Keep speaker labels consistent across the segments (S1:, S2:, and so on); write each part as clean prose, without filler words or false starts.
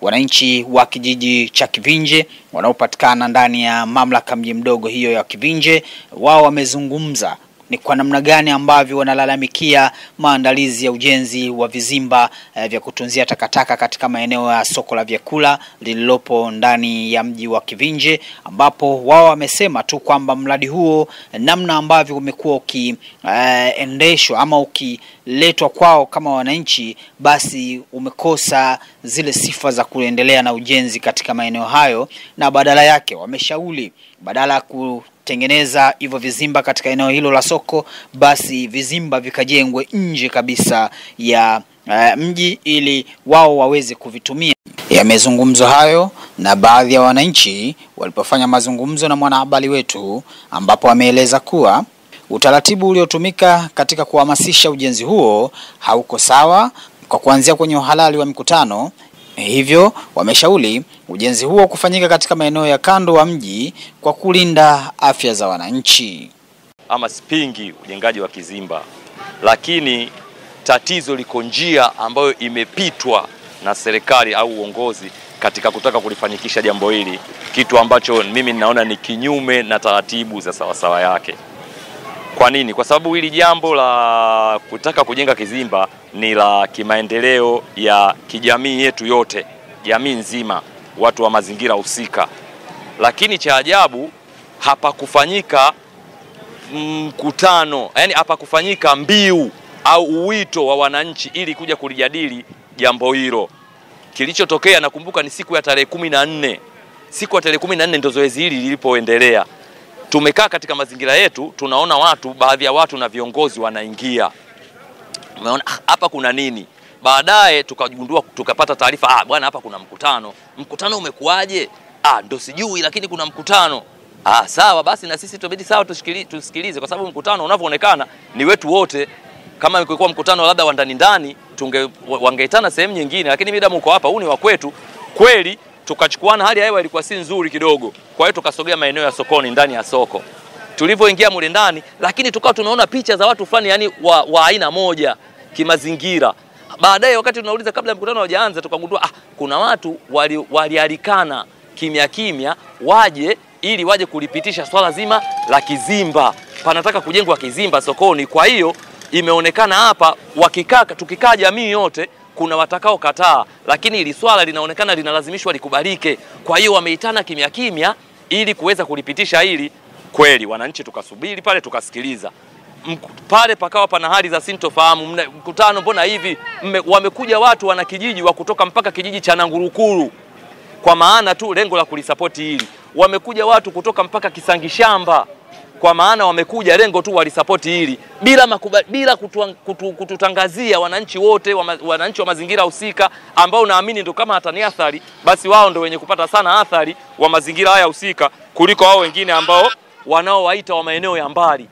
S1: wananchi wa kijiji cha Kivinje wanaopatikana ndani ya mamlaka mji mdogo hiyo ya Kivinje, wao wamezungumza ni kwa namna gani ambavyo wanalalamikia maandalizi ya ujenzi wa vizimba vya kutunzia takataka katika maeneo ya soko la vyakula lililopo ndani ya mji wa Kivinje, ambapo wao wamesema tu kwamba mradi huo namna ambavyo umekuwa ukiendeshwa ama ukiletwa kwao kama wananchi, basi umekosa zile sifa za kuendelea na ujenzi katika maeneo hayo, na badala yake wameshauri badala kutengeneza hivyo vizimba katika eneo hilo la soko, basi vizimba vikajengwe nje kabisa ya mji ili wao waweze kuvitumia. Yamezungumzwa hayo na baadhi ya wananchi walipofanya mazungumzo na mwanahabari wetu, ambapo wameeleza kuwa utaratibu uliotumika katika kuhamasisha ujenzi huo hauko sawa kwa kuanzia kwenye uhalali wa mikutano. Hivyo wameshauri ujenzi huo kufanyika katika maeneo ya kando wa mji kwa kulinda afya za wananchi.
S2: Ama spingi ujengaji wa kizimba, lakini tatizo liko njia ambayo imepitwa na serikali au uongozi katika kutaka kulifanikisha jambo hili, kitu ambacho mimi ninaona ni kinyume na taratibu za sawasawa yake. Kwa nini? Kwa sababu hili jambo la kutaka kujenga kizimba ni la kimaendeleo ya kijamii yetu yote, jamii nzima, watu wa mazingira husika. Lakini cha ajabu hapa kufanyika mkutano, yani hapa kufanyika mbiu au uwito wa wananchi ili kuja kulijadili jambo hilo. Kilichotokea nakumbuka ni siku ya tarehe 14. Siku ya tarehe 14 ndio zoezi hili lilipoendelea. Tumekaa katika mazingira yetu, tunaona watu, baadhi ya watu na viongozi wanaingia. Umeona hapa kuna nini? Baadaye tukagundua, tukapata taarifa, bwana hapa kuna mkutano. Mkutano umekuaje? Ndio sijui, lakini kuna mkutano. Sawa basi, na sisi tubidi sawa tusikilize, kwa sababu mkutano unavyoonekana ni wetu wote. Kama ingekuwa mkutano labda wa ndani wangeitana sehemu nyingine, lakini mida mko hapa, huu ni wa kwetu. Kweli tukachukuana, hali ya hewa ilikuwa si nzuri kidogo. Kwa hiyo tukasogea maeneo ya sokoni, ndani ya soko. Tulivyoingia mule ndani, lakini tukao tunaona picha za watu fulani, yani wa aina moja kimazingira. Baadaye wakati tunauliza kabla mkutano haujaanza, tukagundua kuna watu walialikana kimya waje ili waje kulipitisha swala zima la kizimba. Panataka kujengwa kizimba sokoni. Kwa hiyo imeonekana hapa tukikaa jamii yote kuna watakao kataa, lakini ili swala linaonekana linalazimishwa likubalike. Kwa hiyo wameitana kimya ili kuweza kulipitisha hili. Kweli wananchi tukasubiri pale, tukasikiliza. Pale pakawa pana hali za sintofahamu. Mkutano mbona hivi? Wamekuja watu wana kijiji wa kutoka mpaka kijiji cha Nangurukuru, kwa maana tu lengo la kulisapoti hili. Wamekuja watu kutoka mpaka Kisangishamba, kwa maana wamekuja lengo tu walisapoti hili, bila kututangazia wananchi wote, wananchi wa mazingira husika, ambao naamini ndio kama hatani athari, basi wao ndio wenye kupata sana athari wa mazingira haya husika kuliko wao wengine ambao wanaowaita wa maeneo ya mbali.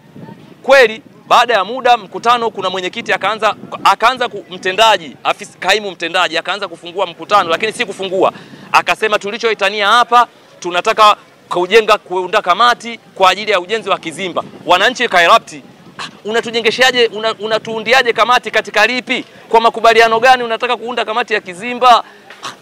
S2: Kweli baada ya muda mkutano, kuna mwenyekiti akaanza mtendaji, kaimu mtendaji akaanza kufungua mkutano, lakini si kufungua. Akasema tulichoitania hapa, tunataka kuunda kamati kwa ajili ya ujenzi wa kizimba. Wananchi kaerapti, unatujengeshaje, unatuundiaje kamati katika lipi? Kwa makubaliano gani unataka kuunda kamati ya kizimba?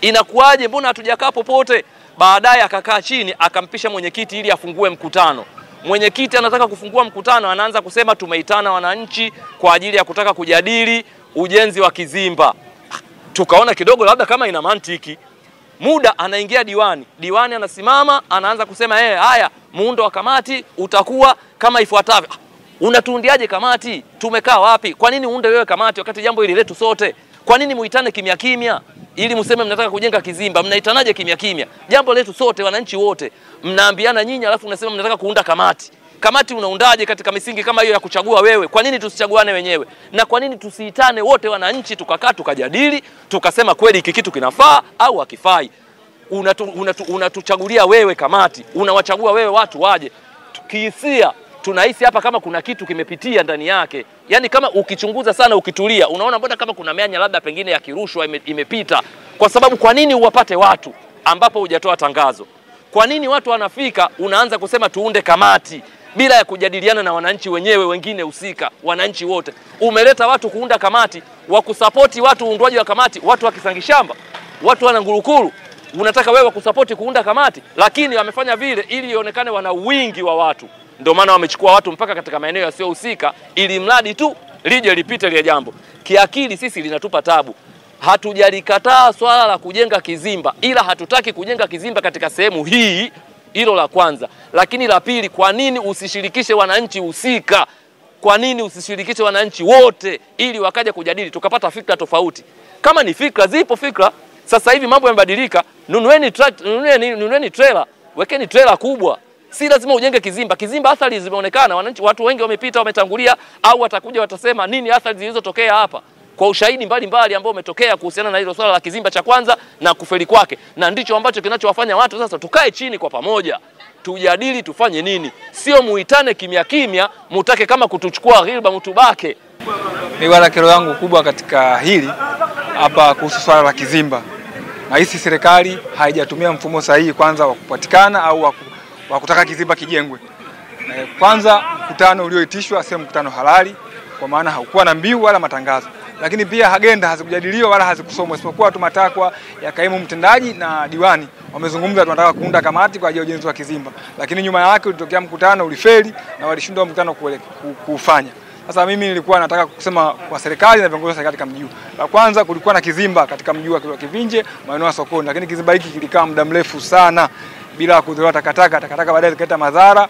S2: Inakuaje? Mbona hatujakaa popote? Baadaye akakaa chini, akampisha mwenyekiti ili afungue mkutano. Mwenyekiti anataka kufungua mkutano, anaanza kusema tumeitana wananchi kwa ajili ya kutaka kujadili ujenzi wa kizimba. Tukaona kidogo labda kama ina mantiki. Muda anaingia diwani anasimama, anaanza kusema haya, muundo wa kamati utakuwa kama ifuatavyo. Unatuundiaje kamati? Tumekaa wapi? Kwa nini uunde wewe kamati wakati jambo hili letu sote? Kwa nini muitane kimya ili mseme mnataka kujenga kizimba? Mnaitanaje kimya? Jambo letu sote, wananchi wote. Mnaambiana nyinyi, alafu mnasema mnataka kuunda kamati. Kamati unaundaje katika misingi kama hiyo ya kuchagua wewe? Kwa nini tusichaguane wenyewe? Na kwa nini tusiitane wote wananchi, tukakaa tukajadili, tukasema kweli hiki kitu kinafaa au hakifai? Unatuchagulia wewe kamati, unawachagua wewe watu waje. Tukihisia tunahisi hapa kama kuna kitu kimepitia ndani yake. Yani kama ukichunguza sana, ukitulia, unaona mbona kama kuna mianya labda pengine ya kirushwa imepita. Kwa sababu kwa nini uwapate watu ambapo hujatoa tangazo? Kwa nini watu wanafika unaanza kusema tuunde kamati bila ya kujadiliana na wananchi wenyewe wengine husika, wananchi wote? Umeleta watu kuunda kamati wa kusapoti watu uundwaji wa kamati, watu wa Kisangishamba. watu wana ngurukuru, unataka wewe kusapoti kuunda kamati, lakini wamefanya vile ili ionekane wana wingi wa watu. Ndio maana wamechukua watu mpaka katika maeneo yasiyohusika ili mradi tu lije lipite ile jambo. Kiakili sisi linatupa tabu. Hatujalikataa swala la kujenga kizimba, ila hatutaki kujenga kizimba katika sehemu hii. Hilo la kwanza. Lakini la pili, kwa nini usishirikishe wananchi husika? Kwa nini usishirikishe wananchi wote ili wakaja kujadili tukapata fikra tofauti? Kama ni fikra, zipo fikra. Sasa hivi mambo yamebadilika. Nunueni trailer, wekeni trailer kubwa. Si lazima ujenge kizimba. Kizimba athari zimeonekana, wananchi, watu wengi wamepita, wametangulia, au watakuja watasema nini athari zilizotokea hapa kwa ushahidi mbalimbali ambao umetokea kuhusiana na hilo swala la kizimba cha kwanza na kufeli kwake. Na ndicho ambacho kinachowafanya watu sasa tukae chini kwa pamoja, tujadili tufanye nini. Sio muitane kimya kimya, mutake kama kutuchukua ghilba mtubake.
S3: Ni wala kero yangu kubwa katika hili hapa kuhusu swala la kizimba. Na hisi serikali haijatumia mfumo sahihi kwanza wa kupatikana au wa kutaka kizimba kijengwe. Kwanza mkutano ulioitishwa sio mkutano halali, kwa maana haukuwa na mbiu wala matangazo. Lakini pia agenda hazikujadiliwa wala hazikusomwa, isipokuwa tu matakwa ya kaimu mtendaji na diwani. Wamezungumza tunataka kuunda kamati kwa ajili ya ujenzi wa kizimba. Lakini nyuma yake ulitokea mkutano ulifeli na walishindwa mkutano kufanya. Sasa mimi nilikuwa nataka kusema kwa serikali na viongozi wa serikali katika mji huu. La kwanza, kulikuwa na kizimba katika mji wa Kivinje, maeneo ya sokoni, lakini kizimba hiki kilikaa muda mrefu sana bila kuzoa takataka baadaye zikaleta madhara,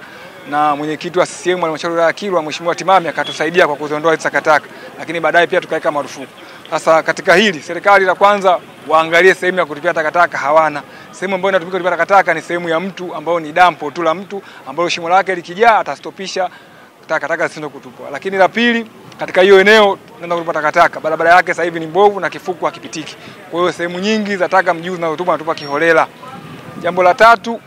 S3: na mwenyekiti wa CCM halmashauri ya Kilwa Mheshimiwa Timami akatusaidia kwa kuziondoa hizo takataka, lakini baadaye pia tukaweka marufuku. Sasa katika hili serikali la kwanza waangalie sehemu ya kutupia takataka, hawana. Sehemu ambayo inatumika kutupia takataka ni sehemu ya mtu ambao ni dampo tu la mtu ambao shimo lake likijaa atastopisha takataka zisizo kutupwa. Lakini la pili, katika hiyo eneo tunaenda kutupa takataka, barabara yake sasa hivi ni mbovu na kifuku hakipitiki. Kwa hiyo sehemu nyingi za taka mjuu zinazotupwa natupa kiholela. Jambo la tatu,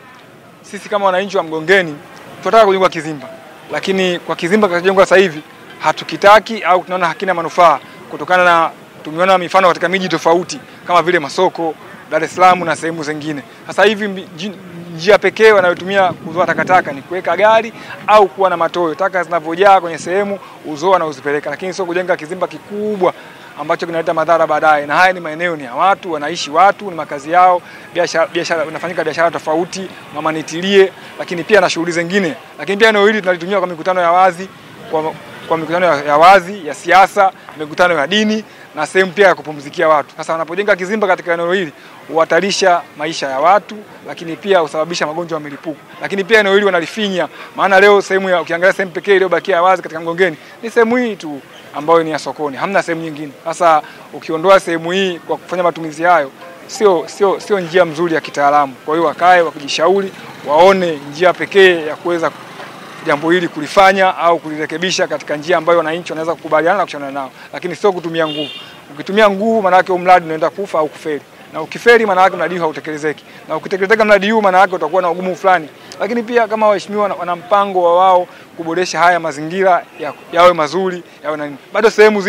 S3: sisi kama wananchi wa Mgongeni tunataka kujenga kizimba, lakini kwa kizimba kinachojengwa sasa hivi hatukitaki au tunaona hakina manufaa kutokana na tumeona mifano katika miji tofauti kama vile Masoko, Dar es Salaam na sehemu zingine. Sasa hivi njia pekee wanayotumia kuzoa takataka ni kuweka gari au kuwa na matoyo. Taka zinavojaa kwenye sehemu uzoa na uzipeleka, lakini sio kujenga kizimba kikubwa ambacho kinaleta madhara baadaye. Na haya ni maeneo ni ya watu, wanaishi watu, ni makazi yao, biashara unafanyika biashara tofauti, mama nitilie, lakini pia na shughuli zingine. Lakini pia eneo hili tunalitumia kwa mikutano ya wazi, kwa mikutano ya wazi ya siasa, mikutano ya dini na sehemu pia ya kupumzikia watu. Sasa wanapojenga kizimba katika eneo hili huhatarisha maisha ya watu, lakini pia husababisha magonjwa ya milipuko. Lakini pia eneo hili wanalifinya, maana leo sehemu ya ukiangalia sehemu pekee iliyobakia wazi katika Mgongeni ni sehemu hii tu ambayo ni ya sokoni, hamna sehemu nyingine. Sasa ukiondoa sehemu hii kwa kufanya matumizi hayo sio njia mzuri ya kitaalamu. Kwa hiyo wakae wakijishauri, waone njia pekee ya kuweza jambo hili kulifanya au kulirekebisha katika njia ambayo wananchi wanaweza kukubaliana na kushana nao, lakini sio kutumia nguvu. Ukitumia nguvu maana yake mradi unaenda kufa au kufeli. Na ukifeli maana yake mradi hautekelezeki. Na ukitekelezeka mradi huu maana yake utakuwa na ugumu fulani. Lakini pia kama waheshimiwa wana mpango wa wao kuboresha haya mazingira yawe mazuri, yawe na nini. Bado sehemu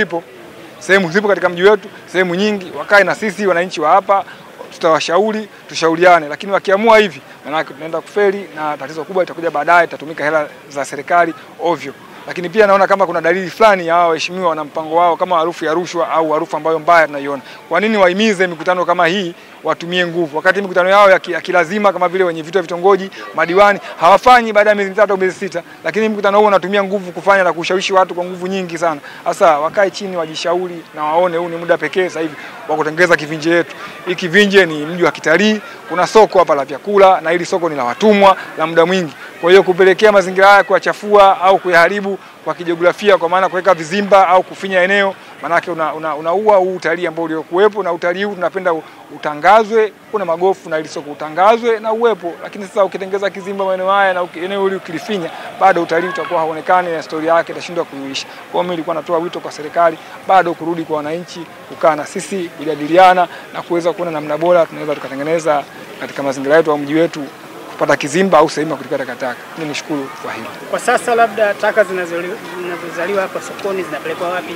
S3: zipo katika mji wetu, sehemu nyingi, wakae na sisi wananchi wa hapa, tutawashauri, tushauriane, lakini wakiamua hivi maana yake tunaenda kufeli na tatizo kubwa litakuja baadaye, itatumika hela za serikali ovyo. Lakini pia naona kama kuna dalili fulani ya waheshimiwa wana mpango wao kama harufu ya rushwa au harufu ambayo mbaya tunaiona. Kwa nini wahimize mikutano kama hii watumie nguvu wakati mikutano yao ya kilazima kama vile wenye vitu vya vitongoji, madiwani hawafanyi baada ya miezi 3 au miezi 6, lakini mkutano huo unatumia nguvu kufanya na kushawishi watu kwa nguvu nyingi sana. Sasa wakae chini wajishauri na waone huu ni muda pekee sasa hivi wa kutengeneza Kivinje yetu. Hii Kivinje ni mji wa kitalii, kuna soko hapa la vyakula na hili soko ni la watumwa la muda mwingi. Kwa hiyo kupelekea mazingira haya kuachafua au kuyaharibu kwa kijiografia, kwa maana kuweka vizimba au kufinya eneo, maana yake unaua huu utalii ambao uliokuwepo, na utalii huu tunapenda utangazwe, kuna magofu na ili soko utangazwe na uwepo. Lakini sasa ukitengeza kizimba maeneo haya na eneo hili ukilifinya, bado utalii utakuwa haonekani na historia yake itashindwa kuishi. Kwa mimi nilikuwa natoa wito kwa serikali bado kurudi kwa wananchi, kukaa na sisi, kujadiliana na kuweza kuona namna bora tunaweza tukatengeneza katika mazingira yetu au mji wetu kupata kizimba au sehemu ya kutupia takataka. Mimi nishukuru kwa hilo.
S4: Kwa sasa labda taka zinazozaliwa hapa sokoni zinapelekwa wapi?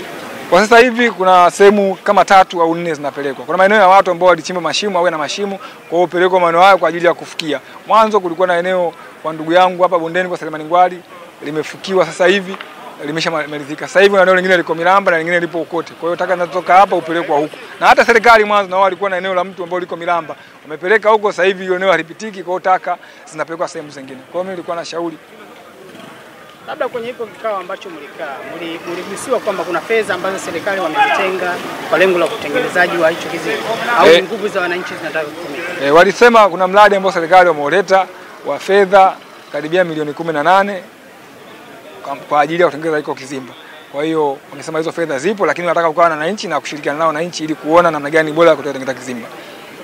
S3: Kwa sasa hivi kuna sehemu kama 3 au 4 zinapelekwa. Kuna maeneo ya watu ambao walichimba mashimo au na mashimo, kwa hiyo pelekwa maeneo hayo kwa ajili ya kufukia. Mwanzo kulikuwa na eneo kwa ndugu yangu hapa bondeni kwa Selemani Ngwali limefukiwa sasa hivi. limeshamalizika. Sasa hivi eneo lingine liko Miramba na lingine lipo Ukote. Kwa hiyo taka zinatoka hapa upelekwa huko. Na hata serikali mwanzo na wao walikuwa na eneo la mtu ambao liko Miramba. Wamepeleka huko, sasa hivi eneo halipitiki, kwa hiyo taka zinapelekwa sehemu zingine. Kwa hiyo mimi nilikuwa na shauri
S4: labda kwenye hipo kikao ambacho mlikaa, mligusiwa kwamba kuna fedha ambazo serikali wamezitenga kwa lengo la utengenezaji wa hicho kizimba au nguvu za wananchi zinataka kutumika.
S3: Walisema kuna mradi ambao serikali wameuleta wa fedha karibia milioni 18 kwa ajili ya kutengeneza hicho kizimba. Kwa hiyo wangesema hizo fedha zipo, lakini wanataka kukaa na wananchi na kushirikiana nao wananchi ili kuona namna gani bora ya kutengeneza kizimba.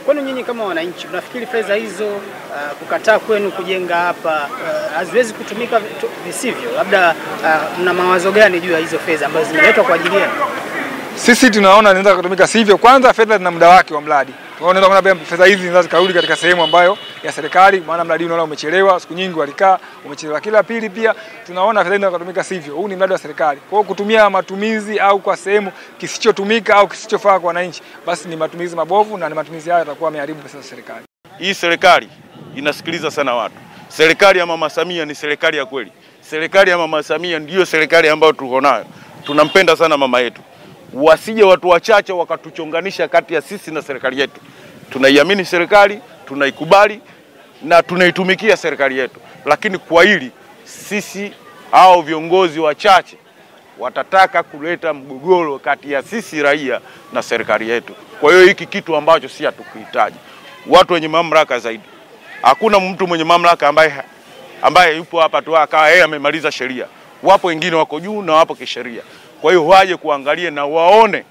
S4: Kwani nyinyi kama wananchi mnafikiri fedha hizo kukataa kwenu kujenga hapa haziwezi kutumika visivyo? Labda mna mawazo gani juu ya hizo fedha ambazo zimeletwa kwa ajili yenu?
S3: Sisi tunaona inaweza kutumika sivyo. Kwanza fedha zina muda wake wa mradi. Tunaona kuna fedha hizi zinaweza karudi katika sehemu ambayo ya serikali, maana mradi unaona umechelewa, siku nyingi walikaa, umechelewa. Kila pili pia tunaona fedha zinaweza kutumika sivyo. Huu ni mradi wa serikali. Kwa hiyo kutumia matumizi au kwa sehemu kisichotumika au kisichofaa kwa wananchi, basi ni matumizi mabovu na ni matumizi haya yatakuwa yameharibu pesa za serikali.
S5: Hii serikali inasikiliza sana watu. Serikali ya Mama Samia ni serikali ya kweli. Serikali ya Mama Samia ndiyo serikali ambayo tuko nayo. Tunampenda sana mama yetu. Wasije watu wachache wakatuchonganisha kati ya sisi na serikali yetu. Tunaiamini serikali, tunaikubali na tunaitumikia serikali yetu. Lakini kwa hili sisi au viongozi wachache watataka kuleta mgogoro kati ya sisi raia na serikali yetu. Kwa hiyo hiki kitu ambacho si hatukihitaji. Watu wenye mamlaka zaidi. Hakuna mtu mwenye mamlaka ambaye yupo hapa tu akawa yeye amemaliza sheria. Wapo wengine wako juu na wapo kisheria. Kwa hiyo waje kuangalia na waone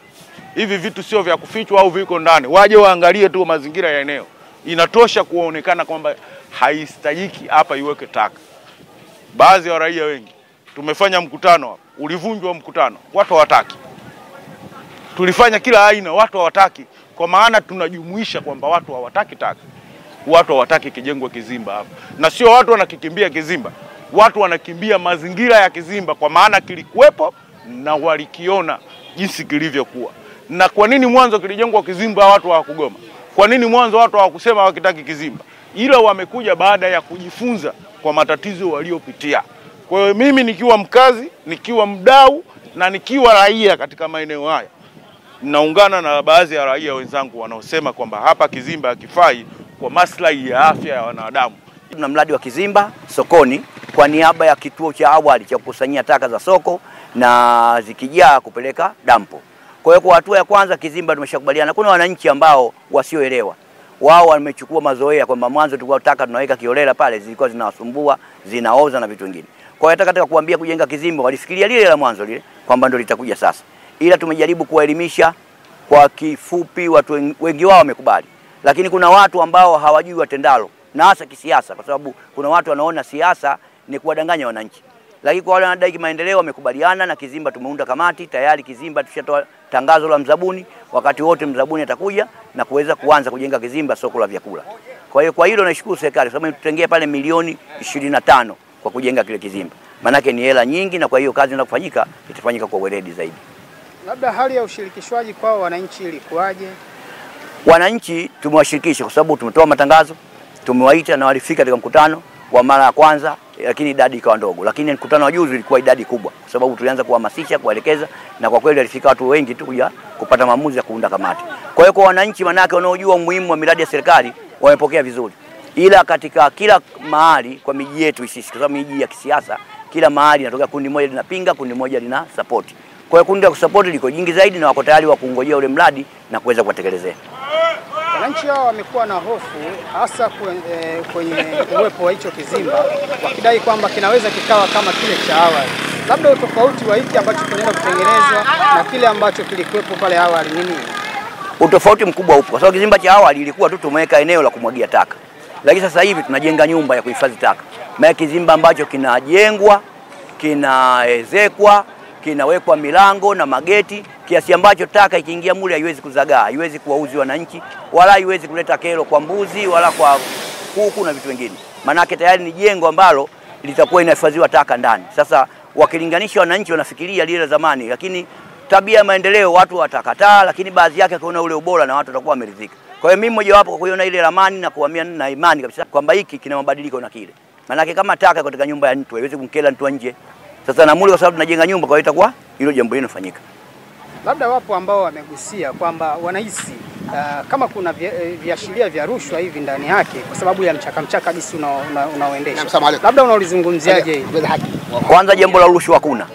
S5: hivi vitu sio vya kufichwa au viko ndani. Waje waangalie tu mazingira ya eneo. Inatosha kuonekana kwamba haistahiki hapa iweke taka. Baadhi ya raia wengi tumefanya mkutano hapa, ulivunjwa mkutano, watu hawataki. Tulifanya kila aina, watu hawataki, kwa maana tunajumuisha kwamba watu hawataki taka. Watu hawataki kijengwe kizimba hapa. Na sio watu wanakikimbia kizimba. Watu wanakimbia mazingira ya kizimba kwa maana kilikuwepo na walikiona jinsi kilivyokuwa. Na kwa nini mwanzo kilijengwa kizimba watu hawakugoma? Kwa nini mwanzo watu hawakusema wakitaki kizimba? Ila wamekuja baada ya kujifunza kwa matatizo waliopitia. Kwa hiyo mimi nikiwa mkazi, nikiwa mdau na nikiwa raia katika maeneo haya, naungana na baadhi ya raia wenzangu wanaosema kwamba hapa kizimba hakifai kwa maslahi ya afya ya wanadamu.
S6: Tuna mradi wa kizimba sokoni kwa niaba ya kituo cha awali cha kukusanyia taka za soko na zikijaa kupeleka dampo. Kwa hiyo kwa hatua ya kwanza kizimba tumeshakubaliana. Kuna wananchi ambao wasioelewa. Wao wamechukua mazoea kwamba mwanzo tulikuwa taka tunaweka kiolela pale, zilikuwa zinawasumbua, zinaoza na vitu vingine. Kwa hiyo nataka kuambia kujenga kizimba walifikiria lile la mwanzo lile kwamba ndio litakuja sasa. Ila tumejaribu kuwaelimisha kwa kifupi, watu wengi wao wamekubali. Lakini kuna watu ambao hawajui watendalo, na hasa kisiasa, kwa sababu kuna watu wanaona siasa ni kuwadanganya wananchi. Lakini kwa wale wanadai maendeleo wamekubaliana na kizimba. Tumeunda kamati tayari, kizimba tushatoa tangazo la mzabuni, wakati wote mzabuni atakuja na kuweza kuanza kujenga kizimba soko la vyakula. Kwa hiyo kwa hilo naishukuru serikali sababu tutengea pale milioni 25 kwa kujenga kile kizimba. Manake ni hela nyingi, na kwa hiyo kazi inafanyika itafanyika kwa weledi zaidi.
S4: Labda hali ya ushirikishwaji kwa wananchi ilikuwaje?
S6: Wananchi tumewashirikisha kwa sababu tumetoa matangazo, tumewaita na walifika katika mkutano wa mara ya kwanza, lakini idadi ikawa ndogo. Lakini mkutano wa juzi ilikuwa idadi kubwa kwa sababu tulianza kuhamasisha, kuelekeza, na kwa kweli walifika watu wengi tu kuja kupata maamuzi ya kuunda kamati. Kwa hiyo kwa wananchi manake wanaojua umuhimu wa miradi ya serikali wamepokea vizuri. Ila katika kila mahali kwa miji yetu sisi, kwa sababu miji ya kisiasa, kila mahali inatoka kundi moja linapinga, kundi moja lina support. Kwa hiyo kundi la support liko jingi zaidi na wako tayari wa kungojea ule mradi na kuweza kutekelezea.
S4: Wananchi hao wamekuwa na hofu hasa kwenye uwepo wa hicho kizimba, wakidai kwamba kinaweza kikawa kama kile cha awali. Labda utofauti wa hiki ambacho kinaenda kutengenezwa na kile ambacho kilikuwepo pale awali nini?
S6: Utofauti mkubwa upo kwa sababu kizimba cha awali ilikuwa tu tumeweka eneo la kumwagia taka. Lakini sasa hivi tunajenga nyumba ya kuhifadhi taka. Maana kizimba ambacho kinajengwa, kinaezekwa, kinawekwa milango na mageti kiasi ambacho taka ikiingia mule haiwezi kuzagaa, haiwezi kuwauzi wananchi, wala haiwezi kuleta kero kwa mbuzi wala kwa kuku na vitu vingine. Maana tayari ni jengo ambalo litakuwa inahifadhiwa taka ndani. Sasa wakilinganisha wananchi wanafikiria lile zamani, lakini tabia ya maendeleo watu watakataa, lakini baadhi yake kuona ule ubora na watu watakuwa wameridhika. Kwa hiyo mimi mmoja wapo kwa kuiona ile ramani na kuhamia na imani kabisa kwamba hiki kina mabadiliko na kile. Maana kama taka katika nyumba ya mtu haiwezi kumkela mtu nje. Sasa Namuli kwa sababu tunajenga nyumba, kwa hiyo itakuwa hilo jambo linafanyika.
S4: Labda wapo ambao wamegusia kwamba wanahisi kama kuna viashiria vya rushwa hivi ndani yake kwa sababu ya mchaka jinsi unaoendesha. Labda unaulizungumziaje?
S6: Kwanza jambo la rushwa hakuna.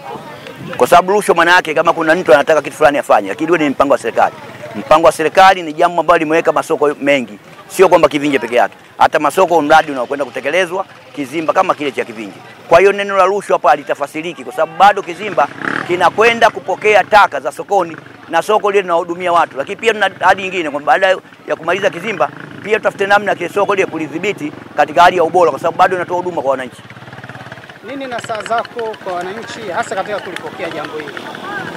S6: Kwa sababu rushwa maana yake kama kuna mtu anataka kitu fulani afanye, lakini hiyo ni mpango wa serikali. Mpango wa serikali ni jambo ambalo limeweka masoko mengi, sio kwamba Kivinje peke yake. Hata masoko mradi unaokwenda kutekelezwa Kizimba kama kile cha Kivinje. Kwa hiyo neno la rushwa hapa litafasiriki kwa sababu bado Kizimba kinakwenda kupokea taka za sokoni na soko lile linahudumia watu. Lakini pia tuna hadi nyingine kwamba baada ya kumaliza Kizimba pia tutafute namna kile soko lile kulidhibiti katika hali ya ubora kwa sababu bado inatoa huduma kwa wananchi.
S4: Nini nasaha zako kwa wananchi hasa katika kulipokea jambo hili?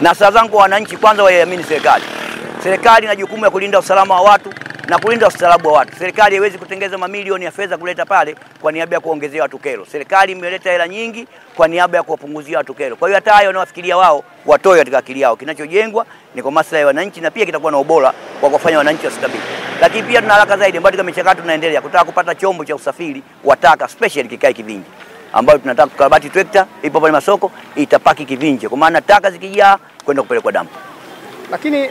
S6: Nasaha zangu kwa wananchi, kwanza waiamini serikali. Serikali ina jukumu ya kulinda usalama wa watu na kulinda ustaarabu wa watu. Serikali haiwezi kutengeza mamilioni ya fedha kuleta pale kwa niaba ya kuongezea watu kero. Serikali imeleta hela nyingi kwa niaba ya kuwapunguzia watu kero. Kwa hiyo hata hayo wanawafikiria wao watoe katika akili yao. Kinachojengwa ni kwa maslahi ya wananchi na pia kitakuwa na ubora kwa kufanya wananchi wastabili. Lakini pia tuna haraka zaidi ambayo katika michakato tunaendelea kutaka kupata chombo cha usafiri wa taka special kikae Kivinje, ambayo tunataka kukarabati trekta ipo pale masoko itapaki Kivinje kwa maana taka zikijaa kwenda kupelekwa dampo.
S4: Lakini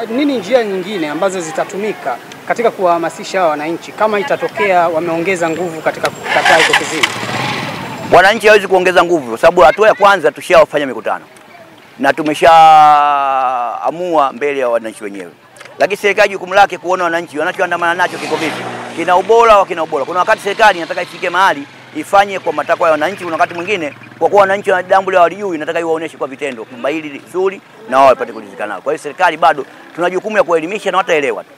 S4: nini njia nyingine ambazo zitatumika katika kuwahamasisha wananchi kama itatokea wameongeza nguvu katika kukataa hizo Kizimba?
S6: Wananchi hawezi kuongeza nguvu kwa sababu hatua ya kwanza tushafanya mikutano na tumeshaamua mbele ya wananchi wenyewe. Lakini serikali jukumu lake kuona wananchi wanachoandamana nacho kiko vipi, kina ubora au kina ubora. Kuna wakati serikali inataka ifike mahali ifanye kwa matakwa ya wananchi, kuna wakati mwingine kwa kuwa wananchi wa jambo la walijui inataka iwaoneshe kwa vitendo kwamba hili nzuri na wao wapate kulizika nao. Kwa hiyo serikali bado tuna jukumu ya kuelimisha na wataelewa tu.